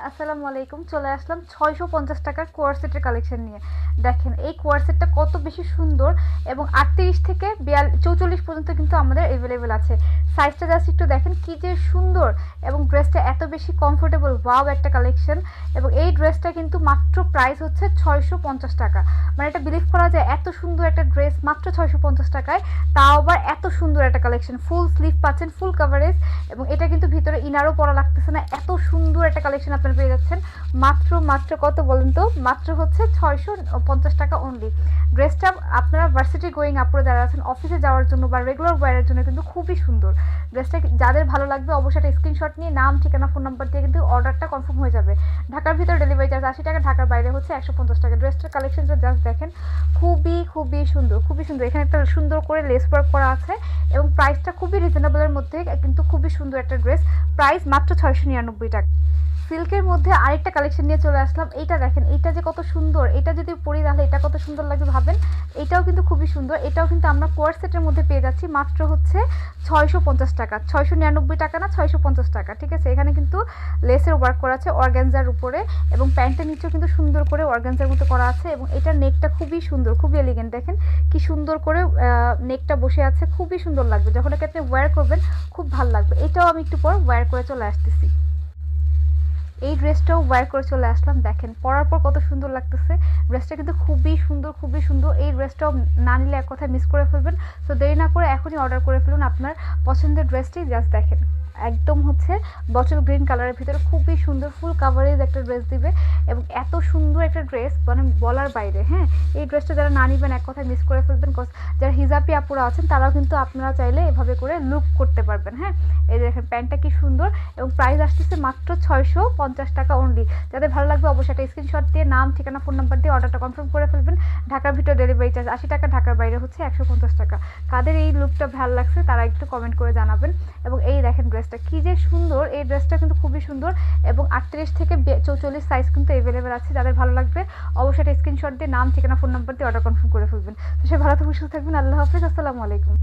আসসালামু আলাইকুম। চলে আসলাম ৬৫০ টাকার কোয়ার সেটের কালেকশন নিয়ে। দেখেন এই কোয়ার সেটটা কত বেশি সুন্দর এবং ৩৮ থেকে ৪৪ পর্যন্ত কিন্তু আমাদের অ্যাভেলেবেল আছে। সাইজটা জাস্ট একটু দেখেন কি যে সুন্দর এবং ড্রেসটা এত বেশি কমফোর্টেবল, ওয়াও একটা কালেকশন। এবং এই ড্রেসটা কিন্তু মাত্র প্রাইস হচ্ছে ৬৫০ টাকা। মানে এটা বিলিভ করা যায় এত সুন্দর একটা ড্রেস মাত্র ৬৫০ টাকায়, তাও আবার এত সুন্দর একটা কালেকশন। ফুল স্লিভ পাচ্ছেন, ফুল কাভারেজ, এবং এটা কিন্তু ভিতরে ইনারও পরা লাগতেছে না। এত সুন্দর একটা কালেকশন আপনারা পেয়ে যাচ্ছেন মাত্র কত বলেন তো? মাত্র হচ্ছে ৬৫০ টাকা অনলি। ড্রেসটা আপনারা ভার্সিটি গোয়িং আপুরা যারা আছেন, অফিসে যাওয়ার জন্য বা রেগুলার ওয়্যারের জন্য কিন্তু খুবই সুন্দর। ড্রেসটা যাদের ভালো লাগবে অবশ্যই একটা স্ক্রিনশট নিয়ে নাম, ঠিকানা, ফোন নাম্বার দিয়ে কিন্তু অর্ডারটা কনফার্ম হয়ে যাবে। ঢাকার ভিতরে ডেলিভারি চার্জ ৮০ টাকা, ঢাকার বাইরে হচ্ছে ১৫০ টাকা। ড্রেসটার কালেকশনটা জাস্ট দেখেন, খুবই সুন্দর, খুবই সুন্দর। এখানে একটা সুন্দর করে লেস ওয়ার্ক করা আছে এবং প্রাইসটা খুবই রিজনেবলের মধ্যে, কিন্তু খুবই সুন্দর একটা ড্রেস। প্রাইস মাত্র ৬৯৯ টাকা। সিল্কের মধ্যে আরেকটা কালেকশন নিয়ে চলে আসলাম। এইটা দেখেন, এইটা যে কত সুন্দর, এটা যদি পরি তাহলে এটা কত সুন্দর লাগবে ভাবেন। এটাও কিন্তু খুবই সুন্দর। এটাও কিন্তু আমরা কোয়ার সেটের মধ্যে পেয়ে যাচ্ছি মাত্র হচ্ছে ৬৫০ টাকা। ৬৯৯ টাকা না, ৬৫০ টাকা, ঠিক আছে। এখানে কিন্তু লেসের ওয়ার্ক করা আছে অর্গানজার উপরে, এবং প্যান্টের নিচেও কিন্তু সুন্দর করে অর্গানজার মতো করা আছে। এবং এটার নেকটা খুবই সুন্দর, খুবই এলিগেন্ট। দেখেন কি সুন্দর করে নেকটা বসে আছে, খুবই সুন্দর লাগবে যখন একে আপনি ওয়্যার করবেন, খুব ভালো লাগবে। এটাও আমি একটু পর ওয়্যার করে চলে আসতেছি। এই ড্রেসটাও ওয়্যার করে চলে আসলাম। দেখেন পরার পর কত সুন্দর লাগতেছে। ড্রেসটা কিন্তু খুবই সুন্দর। এই ড্রেসটাও না নিলে এক কথায় মিস করে ফেলবেন। তো দেরি না করে এখনই অর্ডার করে ফেলুন আপনার পছন্দের ড্রেসটি। জাস্ট দেখেন একদম হচ্ছে বটল গ্রিন কালারের ভিতরে খুবই সুন্দর ফুল কাভারেজ একটা ড্রেস দিবে, এবং এত সুন্দর একটা ড্রেস মানে বলার বাইরে। হ্যাঁ, এই ড্রেসটা যারা না নিবেন এক কথায় মিস করে ফেলবেন। যারা হিজাবি আপুরা আছেন তারাও কিন্তু আপনারা চাইলে এভাবে করে লুক করতে পারবেন। হ্যাঁ, এই দেখেন প্যান্টটা কি সুন্দর, এবং প্রাইস আসতেছে মাত্র ৬৫০ টাকা অনলি। যাদের ভালো লাগবে অবশ্যই একটা স্ক্রিনশট দিয়ে নাম, ঠিকানা, ফোন নাম্বার দিয়ে অর্ডারটা কনফার্ম করে ফেলবেন। ঢাকার ভিতরে ডেলিভারি চার্জ ৮০ টাকা, ঢাকার বাইরে হচ্ছে ১৫০ টাকা। কাদের এই লুকটা ভালো লাগছে তারা একটু কমেন্ট করে জানাবেন। এবং এই দেখেন ড্রেসটা কি যে সুন্দর, এই ড্রেসটা কিন্তু খুবই সুন্দর, এবং ৩৮ থেকে ৪৪ সাইজ কিন্তু অ্যাভেলেবেল আছে। যাদের ভালো লাগবে অবশ্যই একটা স্ক্রিনশট দিয়ে নাম, ঠিকানা, ফোন নাম্বার দিয়ে অর্ডার কনফার্ম করে ফেলবেন। তো সে ভালো থাকবেন, সুস্থ থাকবেন। আল্লাহ হাফিজ, আসসালামু আলাইকুম।